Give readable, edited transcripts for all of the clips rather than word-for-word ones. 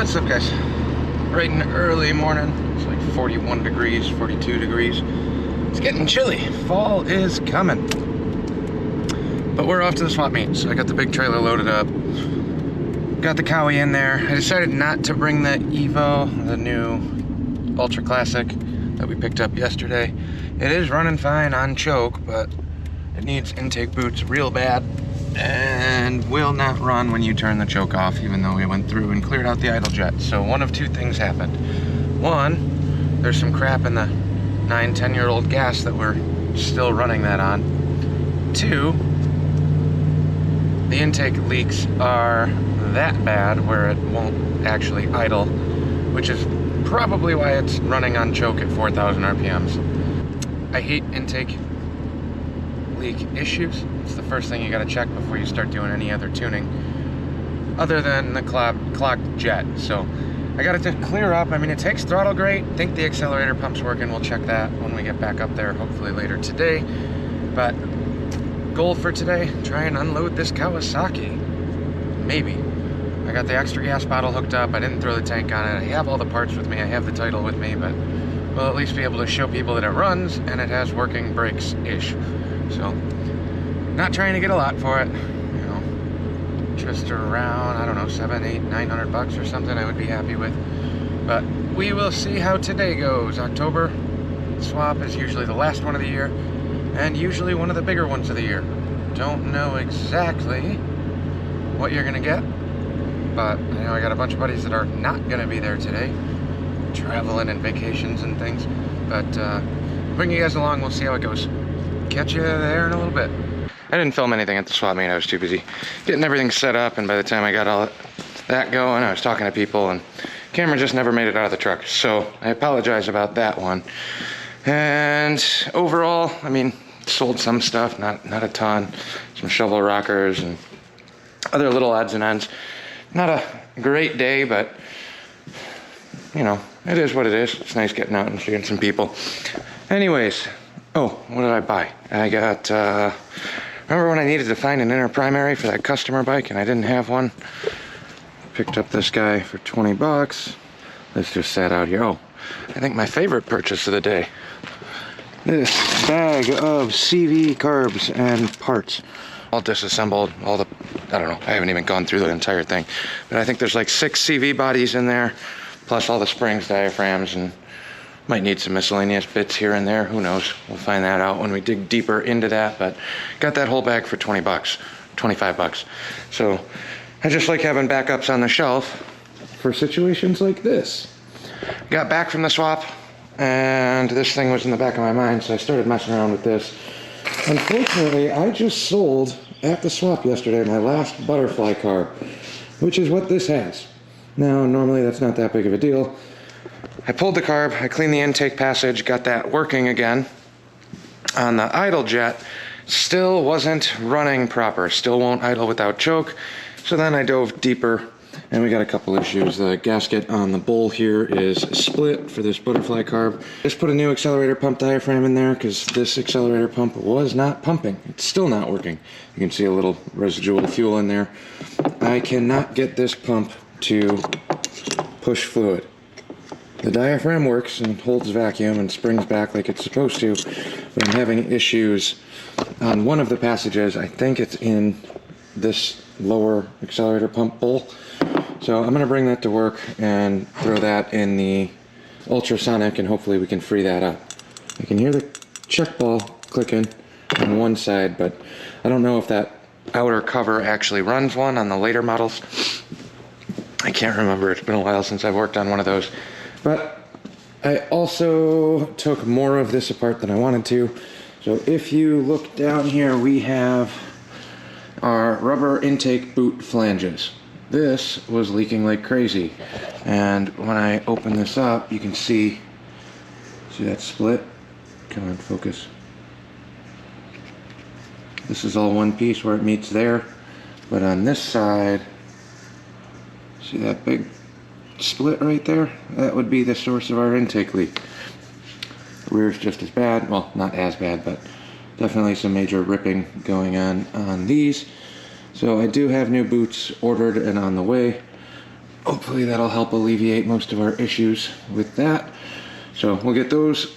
What's up, guys? Right in the early morning. It's like 41 degrees, 42 degrees. It's getting chilly. Fall is coming. But we're off to the swap meet. So I got the big trailer loaded up. Got the Cowie in there. I decided not to bring the Evo, the new Ultra Classic that we picked up yesterday. It is running fine on choke, but it needs intake boots real bad and will not run when you turn the choke off, even though we went through and cleared out the idle jet. So one of two things happened. One, there's some crap in the 9-10-year-old gas that we're still running that on. Two, the intake leaks are that bad where it won't actually idle, which is probably why it's running on choke at 4,000 RPMs. I hate intake leak issues. It's the first thing you gotta check before you start doing any other tuning, other than the clogged jet. So I got it to clear up. I mean, it takes throttle great. I think the accelerator pump's working. We'll check that when we get back up there, hopefully later today. But goal for today, try and unload this Kawasaki. Maybe. I got the extra gas bottle hooked up. I didn't throw the tank on it. I have all the parts with me. I have the title with me, but we'll at least be able to show people that it runs and it has working brakes-ish. So, not trying to get a lot for it, you know, just around, I don't know, 700, 800, 900 bucks or something I would be happy with. But we will see how today goes. October swap is usually the last one of the year, and usually one of the bigger ones of the year. Don't know exactly what you're gonna get, but I know I got a bunch of buddies that are not gonna be there today, traveling and vacations and things, but bring you guys along, we'll see how it goes. Catch you there in a little bit. I didn't film anything at the swap meet. I was too busy getting everything set up, and by the time I got all that going, I was talking to people, and camera just never made it out of the truck. So I apologize about that one. And overall, I mean, sold some stuff, not a ton. Some shovel rockers and other little odds and ends. Not a great day, but you know, it is what it is. It's nice getting out and seeing some people. Anyways, oh, what did I buy? I got, remember when I needed to find an inner primary for that customer bike and I didn't have one? Picked up this guy for 20 bucks. This just sat out here. Oh, I think my favorite purchase of the day. This bag of CV carbs and parts. All disassembled, all the, I don't know, I haven't even gone through the entire thing. But I think there's like 6 CV bodies in there, plus all the springs, diaphragms, and might need some miscellaneous bits here and there. Who knows? We'll find that out when we dig deeper into that. But got that whole bag for 20 bucks, 25 bucks. So I just like having backups on the shelf for situations like this. Got back from the swap and this thing was in the back of my mind, so I started messing around with this. Unfortunately, I just sold at the swap yesterday my last butterfly carb, which is what this has. Now, normally that's not that big of a deal. I pulled the carb, I cleaned the intake passage, got that working again. On the idle jet, still wasn't running proper, still won't idle without choke. So then I dove deeper, and we got a couple issues. The gasket on the bowl here is split for this butterfly carb. Just put a new accelerator pump diaphragm in there because this accelerator pump was not pumping. It's still not working. You can see a little residual fuel in there. I cannot get this pump to push fluid. The diaphragm works and holds vacuum and springs back like it's supposed to, but I'm having issues on one of the passages. I think it's in this lower accelerator pump bowl. So I'm going to bring that to work and throw that in the ultrasonic, and hopefully we can free that up. I can hear the check ball clicking on one side, but I don't know if that outer cover actually runs one on the later models. I can't remember. It's been a while since I've worked on one of those. But I also took more of this apart than I wanted to. So if you look down here, we have our rubber intake boot flanges. This was leaking like crazy. And when I open this up, you can see that split? Come on, focus. This is all one piece where it meets there. But on this side, see that big split right there? That would be the source of our intake leak. Rear's just as bad. Well, not as bad, but definitely some major ripping going on these. So I do have new boots ordered and on the way. hopefully that'll help alleviate most of our issues with that. So we'll get those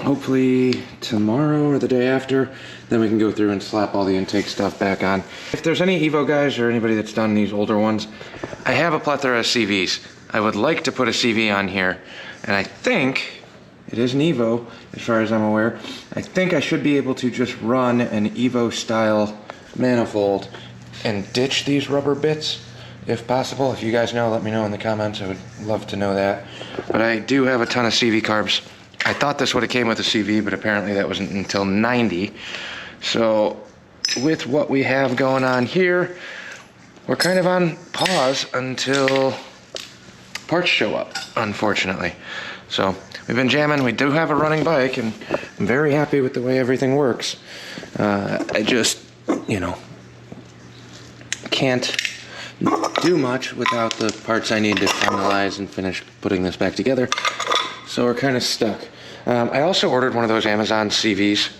hopefully tomorrow or the day after. Then we can go through and slap all the intake stuff back on. If there's any Evo guys or anybody that's done these older ones, I have a plethora of CVs. I would like to put a CV on here, and I think it is an Evo, as far as I'm aware. I think I should be able to just run an Evo style manifold and ditch these rubber bits, if possible. If you guys know, let me know in the comments. I would love to know that. But I do have a ton of CV carbs. I thought this would have came with a CV, but apparently that wasn't until 90. So with what we have going on here, we're kind of on pause until parts show up, unfortunately. So we've been jamming. We do have a running bike, and I'm very happy with the way everything works. I just, you know, can't do much without the parts I need to finalize and finish putting this back together. So we're kind of stuck. I also ordered one of those Amazon CVs,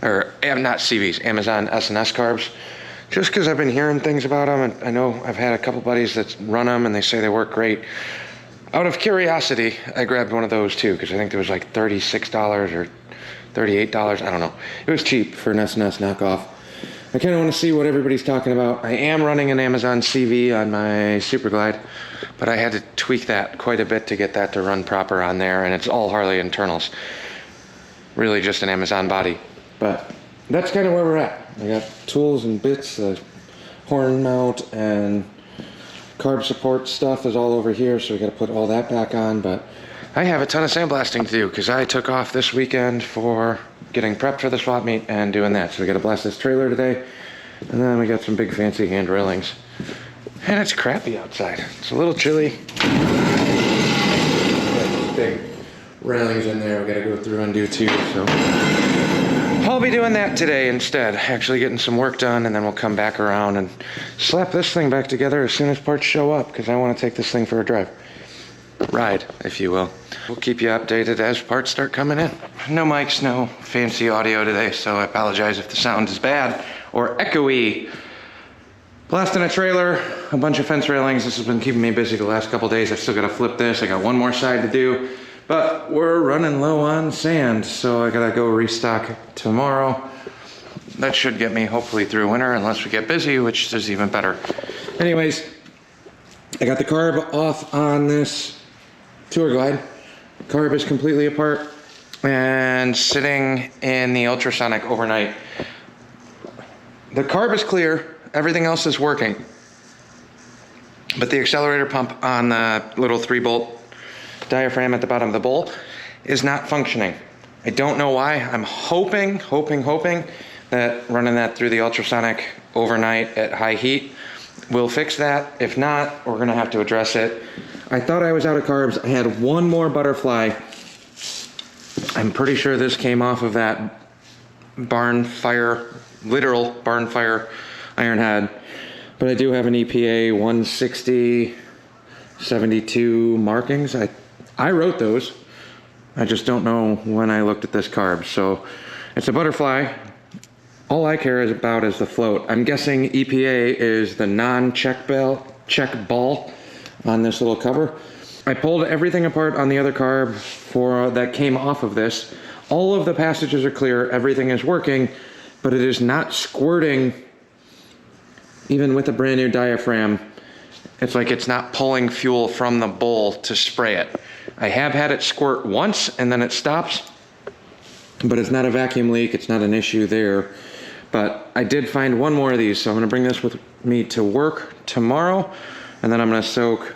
or not CVs, Amazon S&S carbs, just because I've been hearing things about them, and I know I've had a couple buddies that run them and they say they work great. Out of curiosity, I grabbed one of those too, because I think there was like $36 or $38, I don't know. It was cheap for an S&S knockoff. I kind of want to see what everybody's talking about. I am running an Amazon CV on my Super Glide, but I had to tweak that quite a bit to get that to run proper on there, and it's all Harley internals. Really just an Amazon body. But that's kind of where we're at. I got tools and bits, horn mount and carb support stuff is all over here, so we got to put all that back on. But I have a ton of sandblasting to do because I took off this weekend for getting prepped for the swap meet and doing that. So we got to blast this trailer today, and then we got some big fancy hand railings. And it's crappy outside. It's a little chilly. Got big railings in there we got to go through and do too. So I'll be doing that today instead, actually getting some work done, and then we'll come back around and slap this thing back together as soon as parts show up, because I want to take this thing for a drive. Ride, if you will. We'll keep you updated as parts start coming in. No mics, no fancy audio today, so I apologize if the sound is bad or echoey. Blasting a trailer, a bunch of fence railings. This has been keeping me busy the last couple days. I've still got to flip this. I got one more side to do, but we're running low on sand, so I gotta go restock tomorrow. That should get me hopefully through winter, unless we get busy, which is even better. Anyways, I got the carb off on this Tour Glide. Carb is completely apart and sitting in the ultrasonic overnight. The carb is clear, everything else is working, but the accelerator pump on the little 3-bolt diaphragm at the bottom of the bowl is not functioning. I don't know why. I'm hoping that running that through the ultrasonic overnight at high heat will fix that. If not, we're gonna have to address it. I thought I was out of carbs. I had one more butterfly. I'm pretty sure this came off of that barn fire, literal barn fire ironhead. But I do have an EPA 160, 72 markings. I wrote those. I just don't know when I looked at this carb. So it's a butterfly. All I care about is the float. I'm guessing EPA is the non-check ball on this little cover. I pulled everything apart on the other carb that came off of this. All of the passages are clear, everything is working, but it is not squirting even with a brand new diaphragm. It's like it's not pulling fuel from the bowl to spray it. I have had it squirt once and then it stops, but it's not a vacuum leak, it's not an issue there. But I did find one more of these, so I'm gonna bring this with me to work tomorrow, and then I'm gonna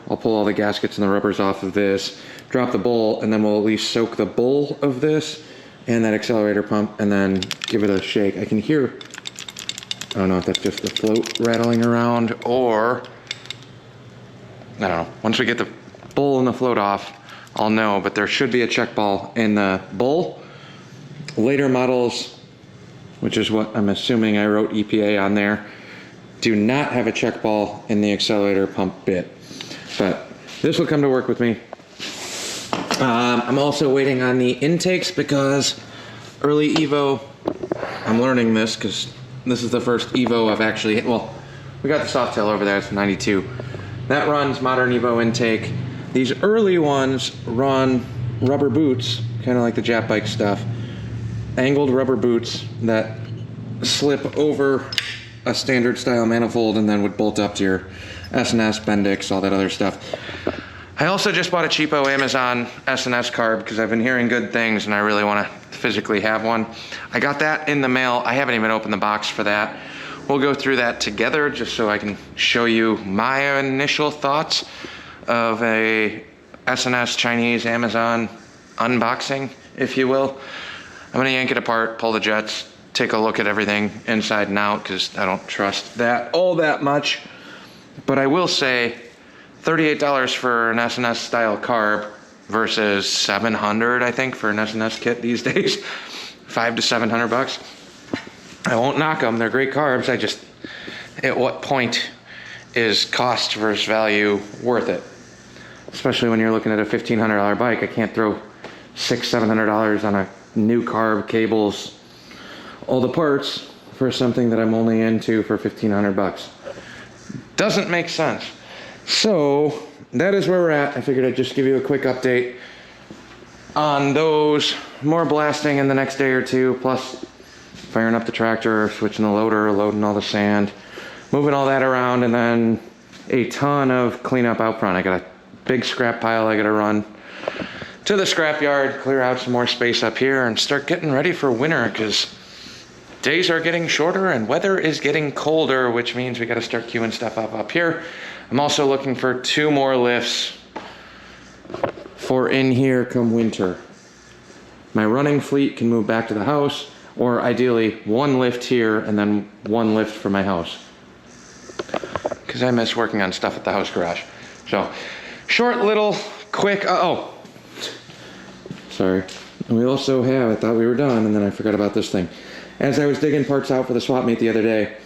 I'll pull all the gaskets and the rubbers off of this, drop the bowl, and then we'll at least soak the bowl of this and that accelerator pump, and then give it a shake. I can hear, I don't know if that's just the float rattling around, or, I don't know. Once we get the bowl and the float off, I'll know, but there should be a check ball in the bowl. Later models, which is what I'm assuming I wrote EPA on there, do not have a check ball in the accelerator pump bit. But this will come to work with me. I'm also waiting on the intakes because early Evo, I'm learning this because this is the first Evo I've actually, well, we got the soft tail over there, it's 92. That runs modern Evo intake. These early ones run rubber boots, kind of like the Jap bike stuff. Angled rubber boots that slip over a standard style manifold and then would bolt up to your S&S, Bendix, all that other stuff. I also just bought a cheapo Amazon S&S carb because I've been hearing good things and I really want to physically have one. I got that in the mail. I haven't even opened the box for that. We'll go through that together just so I can show you my initial thoughts of a S&S Chinese Amazon unboxing, if you will. I'm gonna yank it apart, pull the jets, take a look at everything inside and out because I don't trust that all that much. But I will say $38 for an S&S style carb versus $700, I think, for an S&S kit these days. $500 to $700. I won't knock them, they're great carbs. I just, at what point is cost versus value worth it? Especially when you're looking at a $1,500 bike. I can't throw $600-700 on a new carb, cables, all the parts for something that I'm only into for 1,500 bucks. Doesn't make sense. So that is where we're at. I figured I'd just give you a quick update on those. More blasting in the next day or two, plus firing up the tractor, switching the loader, loading all the sand, moving all that around, and then a ton of cleanup out front. I got a big scrap pile I gotta run to the scrap yard, clear out some more space up here, and start getting ready for winter because days are getting shorter and weather is getting colder, which means we gotta start queuing stuff up here. I'm also looking for 2 more lifts for in here come winter. My running fleet can move back to the house, or ideally 1 lift here and then 1 lift for my house. Because I miss working on stuff at the house garage. So, short little quick, sorry. And we also have, I thought we were done and then I forgot about this thing. As I was digging parts out for the swap meet the other day,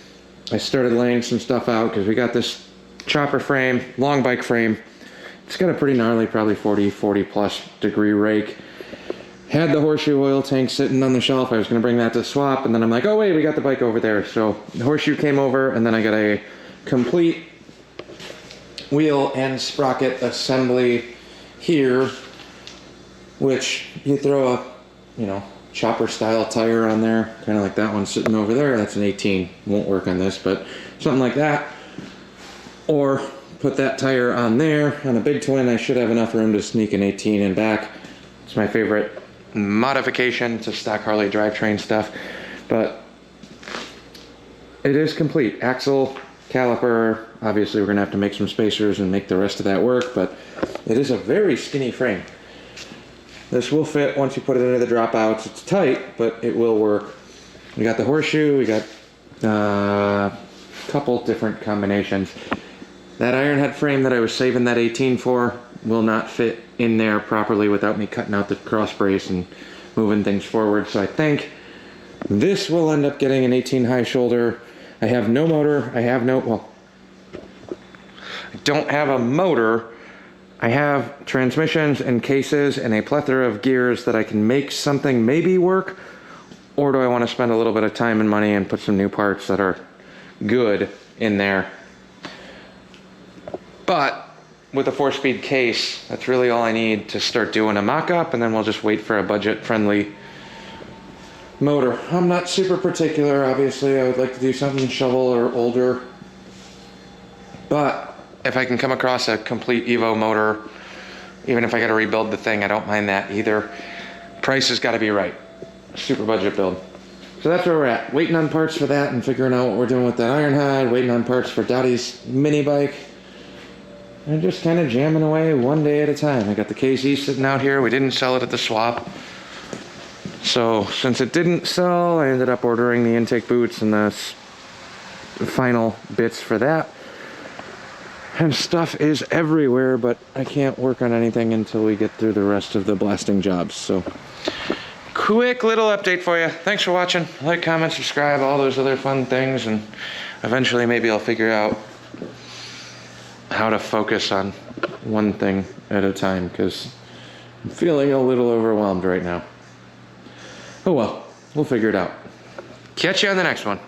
I started laying some stuff out because we got this chopper frame, long bike frame. It's got a pretty gnarly, probably 40 plus degree rake. Had the horseshoe oil tank sitting on the shelf. I was going to bring that to swap, and then I'm like, oh wait, we got the bike over there. So the horseshoe came over, and then I got a complete wheel and sprocket assembly here, which you throw a, chopper style tire on there, kind of like that one sitting over there. That's an 18, won't work on this, but something like that. Or put that tire on there. On a big twin, I should have enough room to sneak an 18 in back. It's my favorite modification to stock Harley drivetrain stuff, but it is complete. Axle, caliper, obviously we're gonna have to make some spacers and make the rest of that work, but it is a very skinny frame. This will fit once you put it into the dropouts. It's tight, but it will work. We got the horseshoe, we got a couple different combinations. That ironhead frame that I was saving that 18 for will not fit in there properly without me cutting out the cross brace and moving things forward. So I think this will end up getting an 18 high shoulder. I have no motor. I don't have a motor. I have transmissions and cases and a plethora of gears that I can make something maybe work, or do I want to spend a little bit of time and money and put some new parts that are good in there? But with a 4-speed case, that's really all I need to start doing a mock-up, and then we'll just wait for a budget-friendly motor. I'm not super particular, obviously. I would like to do something shovel or older. But if I can come across a complete Evo motor, even if I got to rebuild the thing, I don't mind that either. Price has got to be right. Super budget build. So that's where we're at. Waiting on parts for that and figuring out what we're doing with that ironhead. Waiting on parts for Dottie's mini bike. And just kind of jamming away one day at a time. I got the KZ sitting out here. We didn't sell it at the swap. So since it didn't sell, I ended up ordering the intake boots and the final bits for that. And stuff is everywhere, but I can't work on anything until we get through the rest of the blasting jobs. So quick little update for you. Thanks for watching. Like, comment, subscribe, all those other fun things. And eventually maybe I'll figure out how to focus on one thing at a time, because I'm feeling a little overwhelmed right now. Oh well, we'll figure it out. Catch you on the next one.